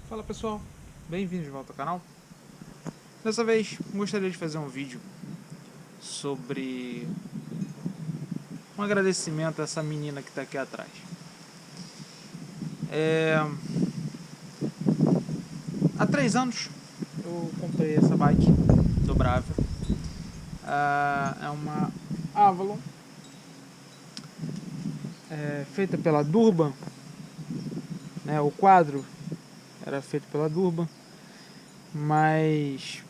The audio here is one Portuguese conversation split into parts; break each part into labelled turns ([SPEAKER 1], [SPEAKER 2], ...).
[SPEAKER 1] Fala pessoal, bem-vindos de volta ao canal. Dessa vez gostaria de fazer um vídeo sobre um agradecimento a essa menina que está aqui atrás. Há 3 anos eu comprei essa bike dobrável. É uma Avalon, feita pela Durban, né? O quadro era feito pela Durban, mas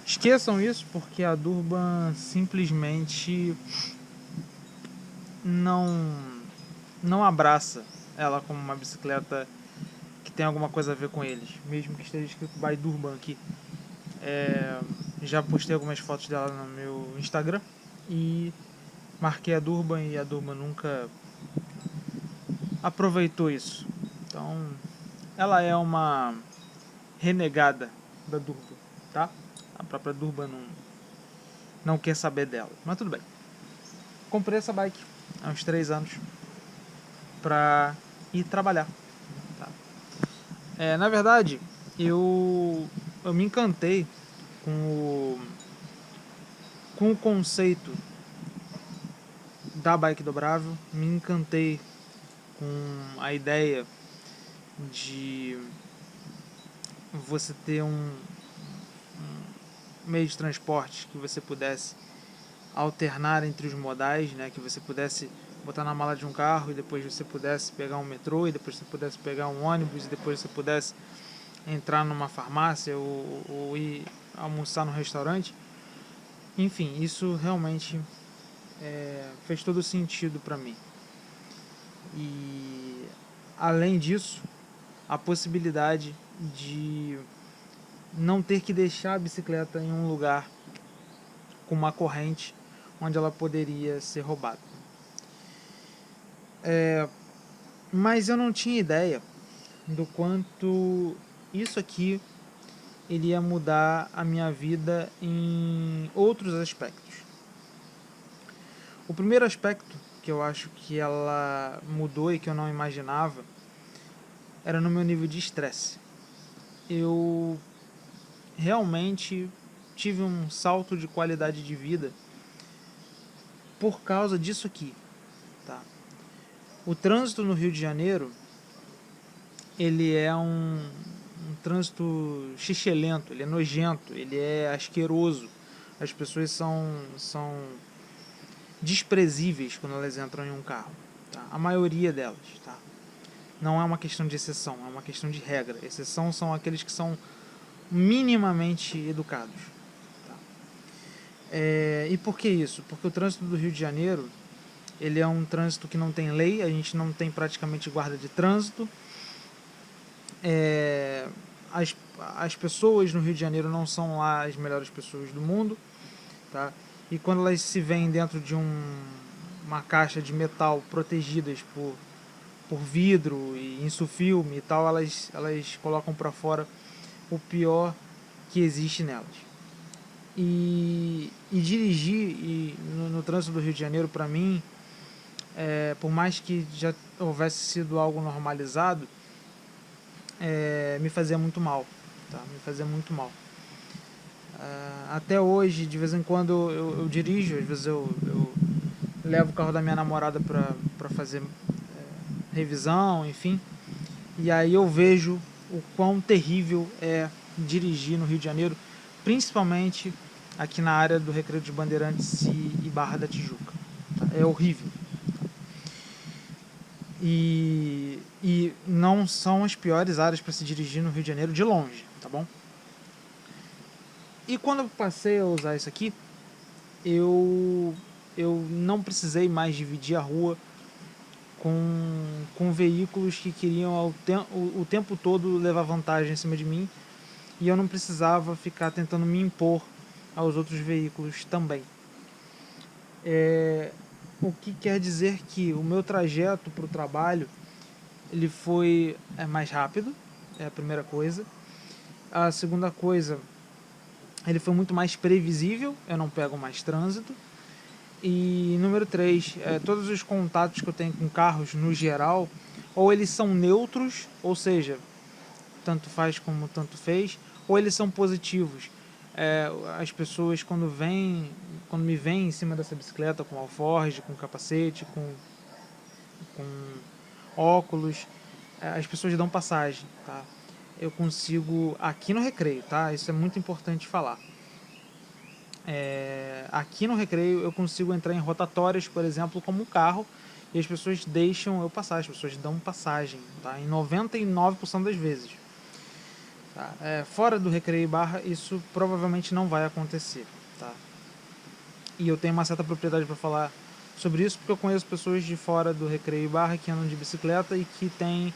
[SPEAKER 1] esqueçam isso porque a Durban simplesmente não abraça ela como uma bicicleta que tem alguma coisa a ver com eles, mesmo que esteja escrito by Durban aqui. Já postei algumas fotos dela no meu Instagram e marquei a Durban, e a Durban nunca aproveitou isso. Então ela é uma renegada da Durban, tá? A própria Durban não quer saber dela, mas tudo bem. Comprei essa bike há uns 3 anos pra ir trabalhar, tá? Na verdade, eu me encantei com o conceito da bike dobrável, me encantei com a ideia de você ter um meio de transporte que você pudesse alternar entre os modais, né? Que você pudesse botar na mala de um carro e depois você pudesse pegar um metrô, e depois você pudesse pegar um ônibus, e depois você pudesse entrar numa farmácia ou ir almoçar no restaurante. Enfim, isso realmente fez todo sentido para mim. E além disso, a possibilidade de não ter que deixar a bicicleta em um lugar com uma corrente onde ela poderia ser roubada. Mas eu não tinha ideia do quanto isso aqui iria mudar a minha vida em outros aspectos. O primeiro aspecto que eu acho que ela mudou e que eu não imaginava era no meu nível de estresse. Eu realmente tive um salto de qualidade de vida por causa disso aqui, tá? O trânsito no Rio de Janeiro, ele é um trânsito xixelento, ele é nojento, ele é asqueroso. As pessoas são desprezíveis quando elas entram em um carro, tá? A maioria delas, tá? Não é uma questão de exceção, é uma questão de regra. Exceção são aqueles que são minimamente educados, tá? E por que isso? Porque o trânsito do Rio de Janeiro, ele é um trânsito que não tem lei, a gente não tem praticamente guarda de trânsito. As, as pessoas no Rio de Janeiro não são lá as melhores pessoas do mundo, tá? E quando elas se veem dentro de uma caixa de metal protegidas por vidro e insufilme e tal, elas colocam para fora o pior que existe nelas. E dirigir no trânsito do Rio de Janeiro, para mim, por mais que já houvesse sido algo normalizado, me fazia muito mal, tá? Me fazia muito mal. Até hoje, de vez em quando eu dirijo, às vezes eu levo o carro da minha namorada para fazer revisão, enfim, e aí eu vejo o quão terrível é dirigir no Rio de Janeiro, principalmente aqui na área do Recreio de Bandeirantes e Barra da Tijuca, tá? É horrível. E não são as piores áreas para se dirigir no Rio de Janeiro de longe, tá bom? E quando eu passei a usar isso aqui, eu não precisei mais dividir a rua com veículos que queriam o tempo todo levar vantagem em cima de mim, e eu não precisava ficar tentando me impor aos outros veículos também. O que quer dizer que o meu trajeto para o trabalho ele foi mais rápido, é a primeira coisa. A segunda coisa, ele foi muito mais previsível, eu não pego mais trânsito. E número 3, todos os contatos que eu tenho com carros no geral, ou eles são neutros, ou seja, tanto faz como tanto fez, ou eles são positivos. As pessoas quando me veem em cima dessa bicicleta com alforge, com capacete, com óculos, as pessoas dão passagem, tá? Eu consigo, aqui no Recreio, tá? Isso é muito importante falar. Aqui no Recreio eu consigo entrar em rotatórias, por exemplo, como um carro, e as pessoas deixam eu passar, as pessoas dão passagem, tá? Em 99% das vezes. Tá? Fora do Recreio e Barra, isso provavelmente não vai acontecer, tá? E eu tenho uma certa propriedade para falar sobre isso, porque eu conheço pessoas de fora do Recreio e Barra que andam de bicicleta e que têm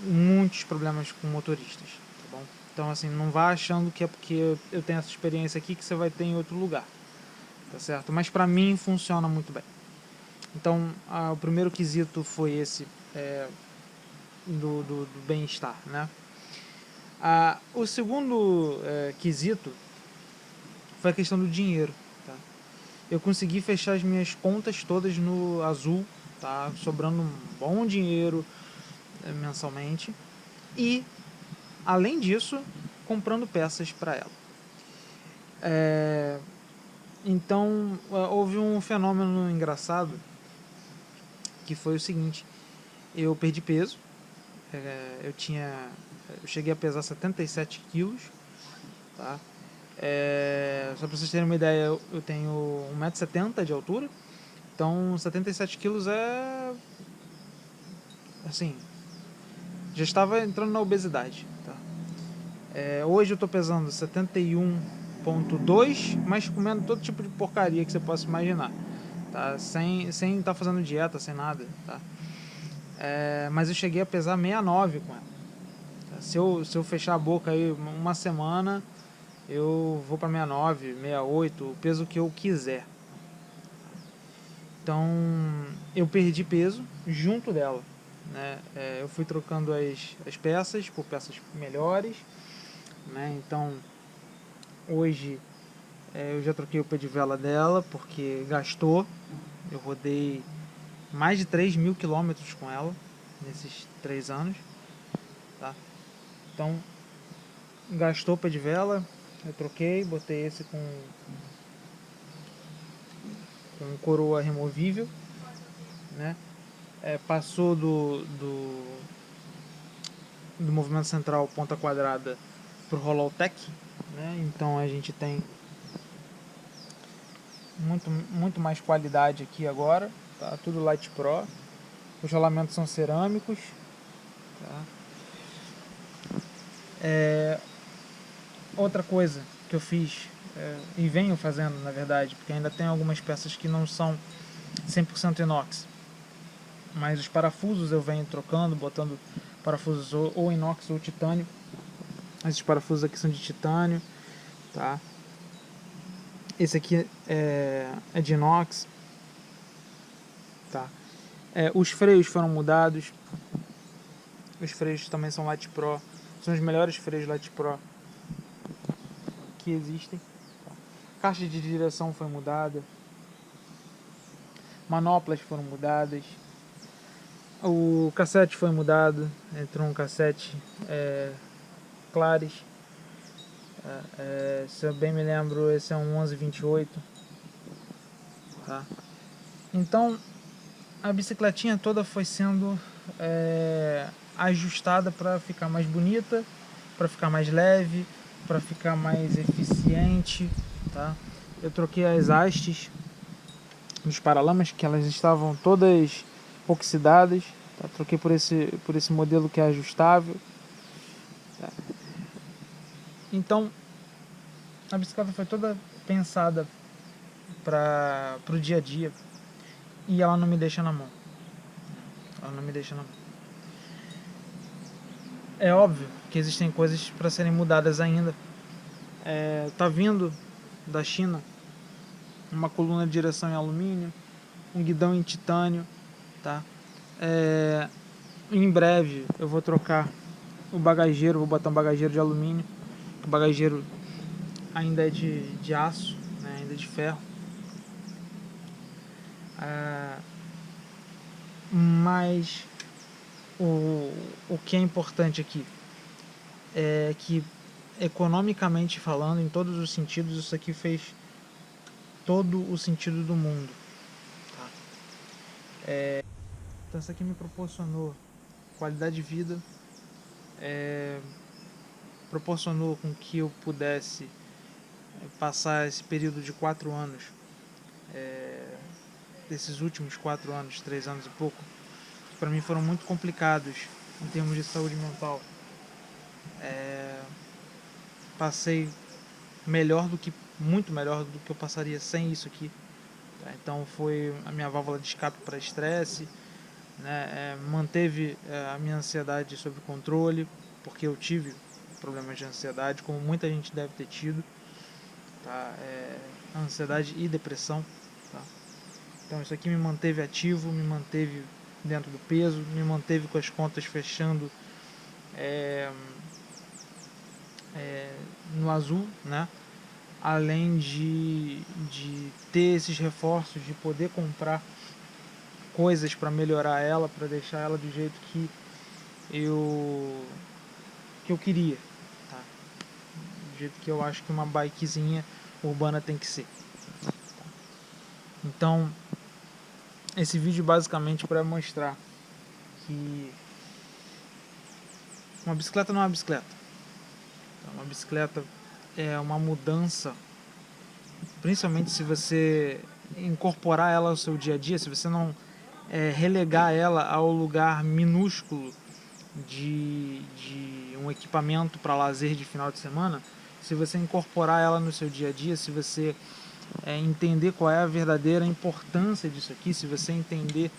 [SPEAKER 1] muitos problemas com motoristas, tá bom? Então, assim, não vá achando que é porque eu tenho essa experiência aqui que você vai ter em outro lugar, tá certo? Mas para mim funciona muito bem. Então, o primeiro quesito foi esse, do bem-estar, né? O segundo quesito foi a questão do dinheiro, tá? Eu consegui fechar as minhas contas todas no Azul, tá? Sobrando um bom dinheiro mensalmente. E, além disso, comprando peças para ela. Então, houve um fenômeno engraçado, que foi o seguinte: eu perdi peso, eu cheguei a pesar 77 quilos, tá? Só para vocês terem uma ideia, eu tenho 1,70 m de altura, então 77 quilos assim, já estava entrando na obesidade, tá? Hoje eu estou pesando 71,2, mas comendo todo tipo de porcaria que você possa imaginar, tá? Sem estar fazendo dieta, sem nada, tá? Mas eu cheguei a pesar 69 com ela, tá? Se eu fechar a boca aí uma semana, eu vou para 69, 68, o peso que eu quiser. Então eu perdi peso junto dela, né? Eu fui trocando as peças por peças melhores, né? Então hoje eu já troquei o pé de vela dela porque gastou. Eu rodei mais de 3.000 quilômetros com ela nesses 3 anos, tá? Então gastou o pé de vela, eu troquei, botei esse com coroa removível, né? Passou do movimento central ponta quadrada pro Holotech, né? Então a gente tem muito mais qualidade aqui agora, tá? Tudo Light Pro. Os rolamentos são cerâmicos, tá? Outra coisa que eu fiz e venho fazendo, na verdade, porque ainda tem algumas peças que não são 100% inox, mas os parafusos eu venho trocando, botando parafusos ou inox ou titânio. Esses parafusos aqui são de titânio, tá? Esse aqui é de inox, tá? Os freios foram mudados. Os freios também são Light Pro. São os melhores freios Light Pro que existem. Caixa de direção foi mudada. Manoplas foram mudadas. O cassete foi mudado. Entrou um cassete Claris. Se eu bem me lembro, esse é um 1128. Tá? Então, a bicicletinha toda foi sendo ajustada para ficar mais bonita, para ficar mais leve, para ficar mais eficiente, tá? Eu troquei as hastes dos paralamas, que elas estavam todas oxidadas, tá? Troquei por esse modelo que é ajustável, tá? Então a bicicleta foi toda pensada para o dia a dia e ela não me deixa na mão. Ela não me deixa na mão. É óbvio que existem coisas para serem mudadas ainda. Tá vindo da China uma coluna de direção em alumínio, um guidão em titânio, tá? Em breve eu vou trocar o bagageiro, vou botar um bagageiro de alumínio. O bagageiro ainda é de aço, né? Ainda é de ferro. Mas o que é importante aqui que economicamente falando, em todos os sentidos, isso aqui fez todo o sentido do mundo. Tá? Então isso aqui me proporcionou qualidade de vida, proporcionou com que eu pudesse passar esse período de 4 anos, desses últimos 4 anos, 3 anos e pouco, que para mim foram muito complicados em termos de saúde mental. Passei muito melhor do que eu passaria sem isso aqui. Tá? Então foi a minha válvula de escape para estresse, né? Manteve a minha ansiedade sob controle, porque eu tive problemas de ansiedade, como muita gente deve ter tido, tá? Ansiedade e depressão. Tá? Então isso aqui me manteve ativo, me manteve dentro do peso, me manteve com as contas fechando no azul, né? Além de ter esses reforços, de poder comprar coisas para melhorar ela, para deixar ela do jeito que eu queria, tá? Do jeito que eu acho que uma bikezinha urbana tem que ser. Então, esse vídeo basicamente para mostrar que uma bicicleta não é uma bicicleta. Uma bicicleta é uma mudança, principalmente se você incorporar ela ao seu dia a dia, se você não relegar ela ao lugar minúsculo de um equipamento para lazer de final de semana, se você incorporar ela no seu dia a dia, se você entender qual é a verdadeira importância disso aqui, se você entender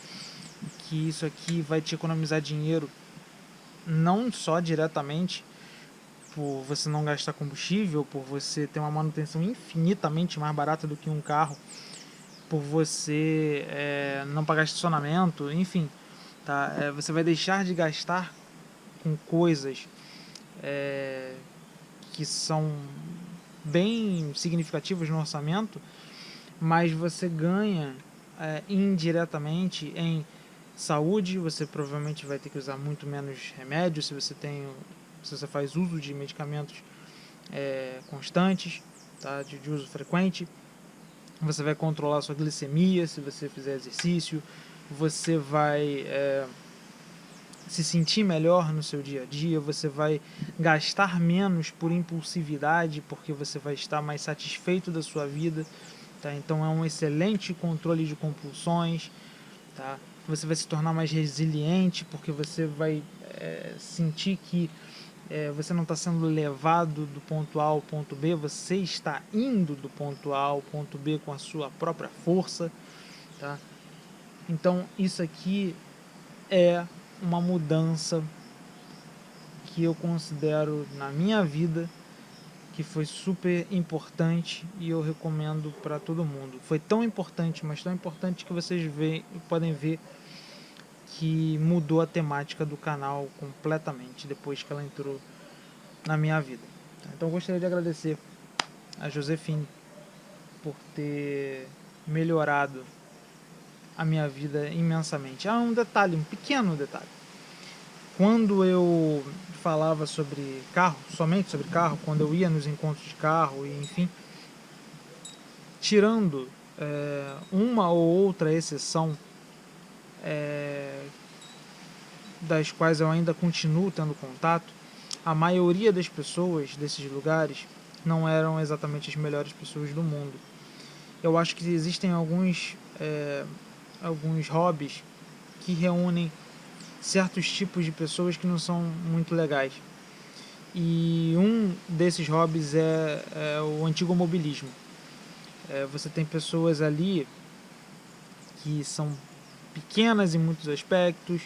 [SPEAKER 1] que isso aqui vai te economizar dinheiro, não só diretamente por você não gastar combustível, por você ter uma manutenção infinitamente mais barata do que um carro, por você não pagar estacionamento, enfim, tá? Você vai deixar de gastar com coisas que são bem significativas no orçamento, mas você ganha indiretamente em saúde. Você provavelmente vai ter que usar muito menos remédio se você faz uso de medicamentos constantes, tá? de uso frequente. Você vai controlar a sua glicemia se você fizer exercício, você vai se sentir melhor no seu dia a dia, você vai gastar menos por impulsividade, porque você vai estar mais satisfeito da sua vida, tá? Então é um excelente controle de compulsões, tá? Você vai se tornar mais resiliente, porque você vai sentir que você não está sendo levado do ponto A ao ponto B, você está indo do ponto A ao ponto B com a sua própria força, tá? Então isso aqui é uma mudança que eu considero na minha vida que foi super importante e eu recomendo para todo mundo. Foi tão importante, mas tão importante que vocês podem ver que mudou a temática do canal completamente depois que ela entrou na minha vida. Então eu gostaria de agradecer a Josefine por ter melhorado a minha vida imensamente. Um detalhe, um pequeno detalhe. Quando eu falava sobre carro, somente sobre carro, quando eu ia nos encontros de carro, e enfim, tirando uma ou outra exceção, das quais eu ainda continuo tendo contato, a maioria das pessoas desses lugares não eram exatamente as melhores pessoas do mundo. Eu acho que existem alguns hobbies que reúnem certos tipos de pessoas que não são muito legais. E um desses hobbies é o antigo mobilismo. Você tem pessoas ali que são pequenas em muitos aspectos,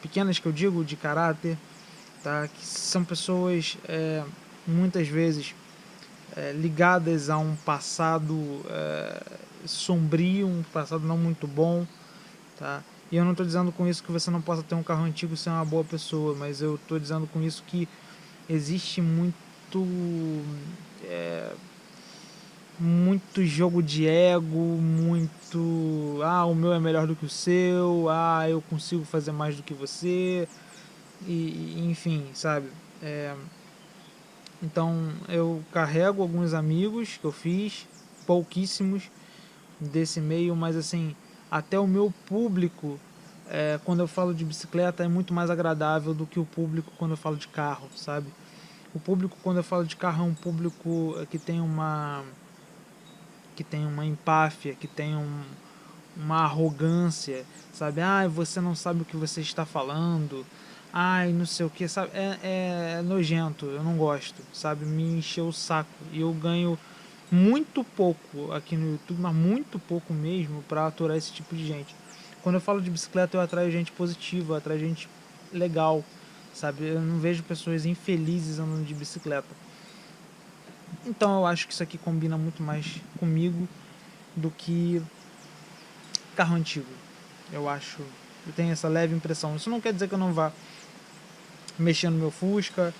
[SPEAKER 1] pequenas que eu digo de caráter, tá? Que são pessoas muitas vezes ligadas a um passado sombrio, um passado não muito bom, tá? E eu não estou dizendo com isso que você não possa ter um carro antigo e ser uma boa pessoa, mas eu estou dizendo com isso que existe muito jogo de ego, muito o meu é melhor do que o seu, eu consigo fazer mais do que você, e enfim, sabe? Então eu carrego alguns amigos que eu fiz, pouquíssimos desse meio, mas assim, até o meu público, quando eu falo de bicicleta, é muito mais agradável do que o público quando eu falo de carro, sabe? O público quando eu falo de carro é um público que tem uma empáfia, que tem uma arrogância, sabe? Ai, você não sabe o que você está falando, ai, não sei o que, sabe? É nojento, eu não gosto, sabe? Me encheu o saco. E eu ganho muito pouco aqui no YouTube, mas muito pouco mesmo, para aturar esse tipo de gente. Quando eu falo de bicicleta, eu atraio gente positiva, eu atraio gente legal, sabe? Eu não vejo pessoas infelizes andando de bicicleta. Então eu acho que isso aqui combina muito mais comigo do que carro antigo. Eu acho, eu tenho essa leve impressão. Isso não quer dizer que eu não vá mexer no meu Fusca,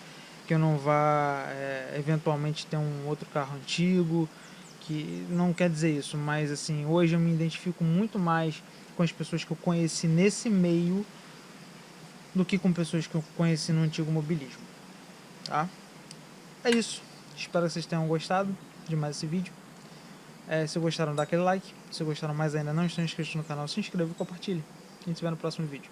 [SPEAKER 1] que eu não vá eventualmente ter um outro carro antigo, que não quer dizer isso, mas assim, hoje eu me identifico muito mais com as pessoas que eu conheci nesse meio do que com pessoas que eu conheci no antigo mobilismo, tá? É isso. Espero que vocês tenham gostado de mais esse vídeo. Se gostaram, dá aquele like. Se gostaram mais ainda, não estão inscritos no canal, se inscreva e compartilhe. A gente se vê no próximo vídeo.